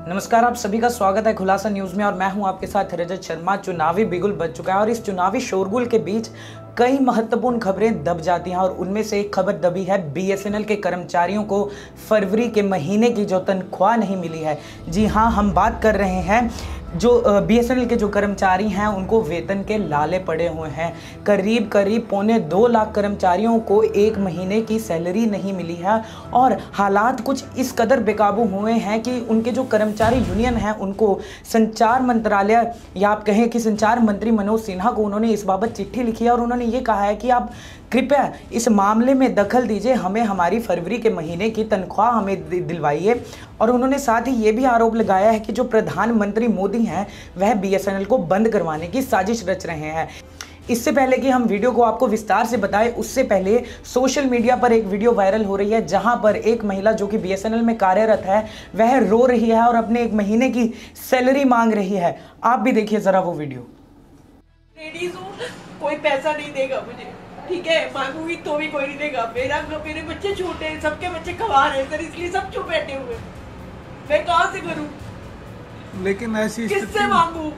नमस्कार, आप सभी का स्वागत है खुलासा न्यूज में और मैं हूं आपके साथ रजत शर्मा। चुनावी बिगुल बज चुका है और इस चुनावी शोरगुल के बीच कई महत्वपूर्ण खबरें दब जाती हैं और उनमें से एक खबर दबी है बीएसएनएल के कर्मचारियों को फरवरी के महीने की जो तनख्वाह नहीं मिली है। जी हां, हम बात कर रहे हैं जो बीएसएनएल के जो कर्मचारी हैं उनको वेतन के लाले पड़े हुए हैं। करीब 2.25 लाख कर्मचारियों को एक महीने की सैलरी नहीं मिली है और हालात कुछ इस कदर बेकाबू हुए हैं कि उनके जो कर्मचारी यूनियन हैं उनको संचार मंत्रालय या आप कहें कि संचार मंत्री मनोज सिन्हा को उन्होंने इस बाबत चिट्ठी लिखी है और उन्होंने ये कहा है कि आप कृपया इस मामले में दखल दीजिए, हमें हमारी फरवरी के महीने की तनख्वाह हमें दिलवाइए। और उन्होंने साथ ही ये भी आरोप लगाया है कि जो प्रधानमंत्री मोदी हैं वह बीएसएनएल को बंद करवाने की साजिश रच रहे हैं। इससे पहले कि हम वीडियो को आपको विस्तार से बताएं, उससे पहले सोशल मीडिया पर एक वीडियो वायरल हो रही है जहां पर एक महिला जो कि बीएसएनएल में कार्यरत है वह रो रही है और अपने एक महीने की सैलरी मांग रही है। आप भी देखिए जरा वो वीडियो। लेडीज हूँ, कोई पैसा नहीं देगा मुझे, ठीक है, मांगूंगी तो भी कोई नहीं देगा। मेरे बच्चे छोटे हैं, सबके बच्चे कमा रहे हैं सर, इसलिए सब चुप बैठे हुए। मैं कहाँ से करूँ? लेकिन किससे मांगू?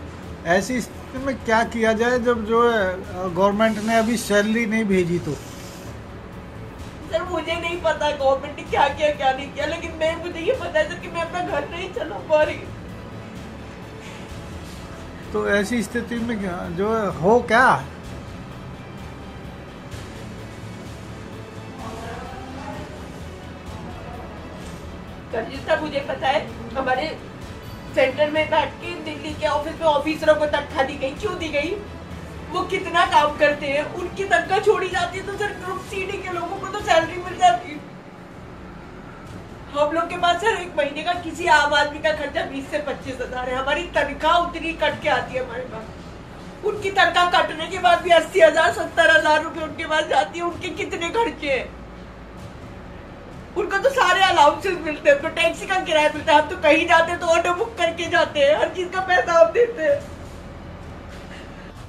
ऐसी स्थिति में क्या किया जाए जब जो है गवर्नमेंट ने अभी सैलरी नहीं भेजी तो? सर मुझे नहीं पता गवर्नमेंट ने क्या किया क्या नहीं किया, लेकिन मुझे ये पता है सर कि मैं अपना घर नहीं चला पा रही। तो ऐसी स्थिति में जो हो क्या? जितना मुझे पता है हमारे सेंटर में बैठ के दिल्ली के ऑफिस में ऑफिसरों को तनख्वाह दी गई। क्यों दी गई? वो कितना काम करते हैं, उनकी तनख्वाह छोड़ी जाती है तो सर ग्रुप सीडी के लोगों को तो सैलरी मिल जाती है। हम लोग के पास सर एक महीने का किसी आम आदमी का खर्चा 20 से 25 हजार है, हमारी तनख्वाह उतनी कट के आती है हमारे पास। उनकी तनख्वाह कटने के बाद भी 80,000 70,000 रुपए उनके पास जाती है। उनके कितने खर्चे हैं? उनको तो सारे अलाउंसेस मिलते हैं, तो टैक्सी का किराया मिलता है। हम तो कहीं जाते हैं तो ऑटो बुक करके जाते हैं, हर चीज का पैसा हम देते हैं।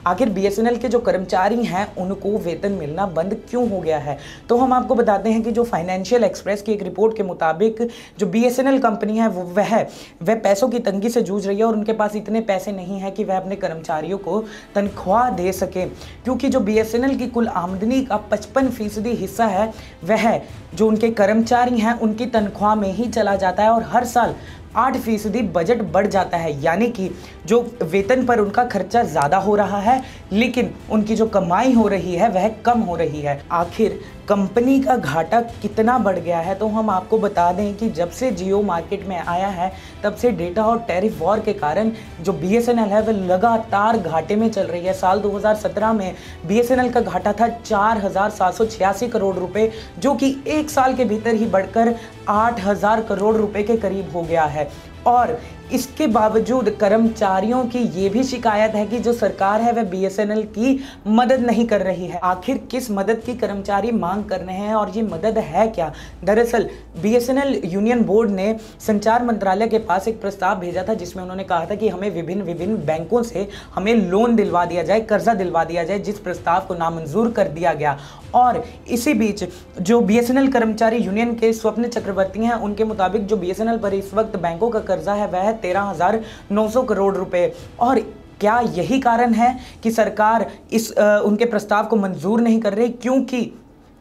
आखिर बीएसएनएल के जो कर्मचारी हैं उनको वेतन मिलना बंद क्यों हो गया है? तो हम आपको बताते हैं कि जो फाइनेंशियल एक्सप्रेस की एक रिपोर्ट के मुताबिक जो बीएसएनएल कंपनी है वह पैसों की तंगी से जूझ रही है और उनके पास इतने पैसे नहीं है कि वह अपने कर्मचारियों को तनख्वाह दे सके, क्योंकि जो बीएसएनएल की कुल आमदनी का 55% हिस्सा है वह जो उनके कर्मचारी हैं उनकी तनख्वाह में ही चला जाता है और हर साल 8% बजट बढ़ जाता है। यानी कि जो वेतन पर उनका खर्चा ज़्यादा हो रहा है लेकिन उनकी जो कमाई हो रही है वह कम हो रही है। आखिर कंपनी का घाटा कितना बढ़ गया है? तो हम आपको बता दें कि जब से जियो मार्केट में आया है तब से डेटा और टैरिफ वॉर के कारण जो बीएसएनएल है वह लगातार घाटे में चल रही है। साल 2017 में बीएसएनएल का घाटा था 4,786 करोड़ रुपए, जो कि एक साल के भीतर ही बढ़कर 8,000 करोड़ रुपए के करीब हो गया है। और इसके बावजूद कर्मचारियों की ये भी शिकायत है कि जो सरकार है वह बीएसएनएल की मदद नहीं कर रही है। आखिर किस मदद की कर्मचारी मांग कर रहे हैं और ये मदद है क्या? दरअसल बीएसएनएल यूनियन बोर्ड ने संचार मंत्रालय के पास एक प्रस्ताव भेजा था जिसमें उन्होंने कहा था कि हमें विभिन्न बैंकों से हमें लोन दिलवा दिया जाए, कर्जा दिलवा दिया जाए, जिस प्रस्ताव को नामंजूर कर दिया गया। और इसी बीच जो बीएसएनएल कर्मचारी यूनियन के स्वप्न चक्रवर्ती हैं उनके मुताबिक जो बीएसएनएल पर इस वक्त बैंकों का कर्जा है वह 13,900 करोड़ रुपए। और क्या यही कारण है कि सरकार इस उनके प्रस्ताव को मंजूर नहीं कर रही? क्योंकि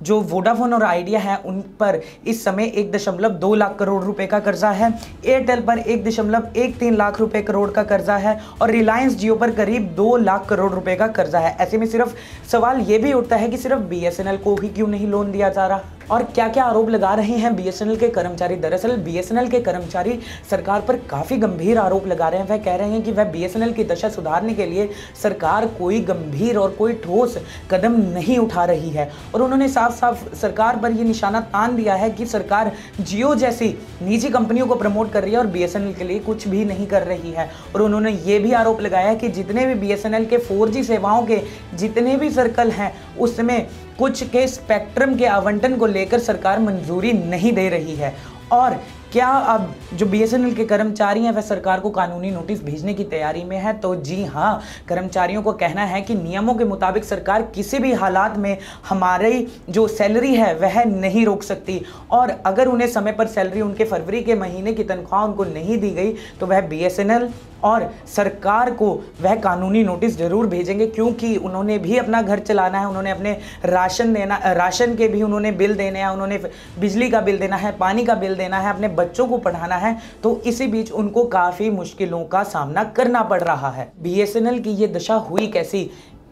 जो वोडाफोन और आइडिया है उन पर इस समय 1.2 लाख करोड़ रुपए का कर्जा है, एयरटेल पर 1.13 लाख रुपए करोड़ का कर्जा है और रिलायंस जियो पर करीब 2 लाख करोड़ रुपए का कर्जा है। ऐसे में सिर्फ सवाल ये भी उठता है कि सिर्फ बीएसएनएल को ही क्यों नहीं लोन दिया जा रहा और क्या क्या आरोप लगा रहे हैं बीएसएनएल के कर्मचारी? दरअसल बीएसएनएल के कर्मचारी सरकार पर काफ़ी गंभीर आरोप लगा रहे हैं। वह कह रहे हैं कि वह बीएसएनएल की दशा सुधारने के लिए सरकार कोई गंभीर और कोई ठोस कदम नहीं उठा रही है और उन्होंने साफ साफ सरकार पर यह निशाना तान दिया है कि सरकार जियो जैसी निजी कंपनियों को प्रमोट कर रही है और बीएसएनएल के लिए कुछ भी नहीं कर रही है। और उन्होंने ये भी आरोप लगाया है कि जितने भी बीएसएनएल के 4G सेवाओं के जितने भी सर्कल हैं उसमें कुछ के स्पेक्ट्रम के आवंटन को लेकर सरकार मंजूरी नहीं दे रही है। और क्या अब जो BSNL के कर्मचारी हैं वह सरकार को कानूनी नोटिस भेजने की तैयारी में है? तो जी हाँ, कर्मचारियों को कहना है कि नियमों के मुताबिक सरकार किसी भी हालात में हमारी जो सैलरी है वह नहीं रोक सकती, और अगर उन्हें समय पर सैलरी, उनके फरवरी के महीने की तनख्वाह उनको नहीं दी गई तो वह BSNL और सरकार को वह कानूनी नोटिस जरूर भेजेंगे, क्योंकि उन्होंने भी अपना घर चलाना है, उन्होंने अपने राशन के भी उन्होंने बिल देने हैं, उन्होंने बिजली का बिल देना है, पानी का बिल देना है, अपने बच्चों को पढ़ाना है। तो इसी बीच उनको काफ़ी मुश्किलों का सामना करना पड़ रहा है। BSNL की ये दशा हुई कैसी?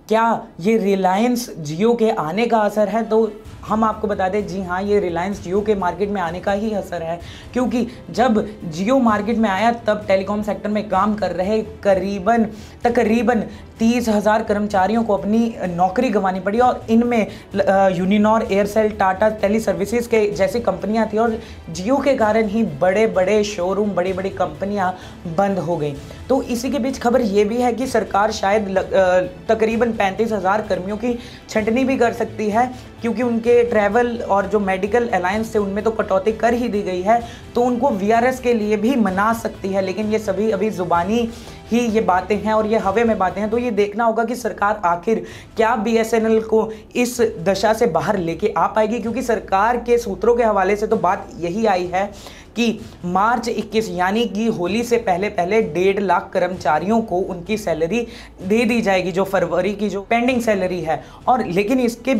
क्या ये रिलायंस जियो के आने का असर है? तो हम आपको बता दें, जी हाँ, ये रिलायंस जियो के मार्केट में आने का ही असर है, क्योंकि जब जियो मार्केट में आया तब टेलीकॉम सेक्टर में काम कर रहे तकरीबन 30,000 कर्मचारियों को अपनी नौकरी गंवानी पड़ी, और इनमें Uninor, Aircel, Tata teleservices के जैसी कंपनियां थी, और जियो के कारण ही बड़े बड़े शोरूम, बड़ी बड़ी कंपनियां बंद हो गई। तो इसी के बीच खबर ये भी है कि सरकार शायद तकरीबन 35,000 कर्मियों की छंटनी भी कर सकती है, क्योंकि उनके ट्रैवल और जो मेडिकल अलायंस थे उनमें तो कटौती कर ही दी गई है, तो उनको VRS के लिए भी मना सकती है। लेकिन ये सभी अभी जुबानी ही ये बातें हैं और ये हवे में बातें हैं। तो ये देखना होगा कि सरकार आखिर क्या BSNL को इस दशा से बाहर लेके आ पाएगी, क्योंकि सरकार के सूत्रों के हवाले से तो बात यही आई है कि मार्च 21 यानी कि होली से पहले 1.5 लाख कर्मचारियों को उनकी सैलरी दे दी जाएगी, जो फरवरी की जो पेंडिंग सैलरी है। और लेकिन इसके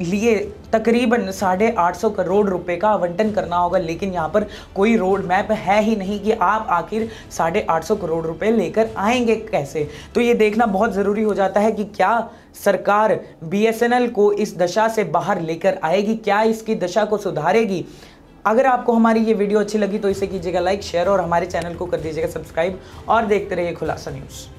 लिए तकरीबन 850 करोड़ रुपए का आवंटन करना होगा, लेकिन यहाँ पर कोई रोड मैप है ही नहीं कि आप आखिर 850 करोड़ रुपए लेकर आएंगे कैसे। तो ये देखना बहुत ज़रूरी हो जाता है कि क्या सरकार BSNL को इस दशा से बाहर लेकर आएगी, क्या इसकी दशा को सुधारेगी। अगर आपको हमारी ये वीडियो अच्छी लगी तो इसे कीजिएगा लाइक, शेयर और हमारे चैनल को कर दीजिएगा सब्सक्राइब, और देखते रहिए खुलासा न्यूज़।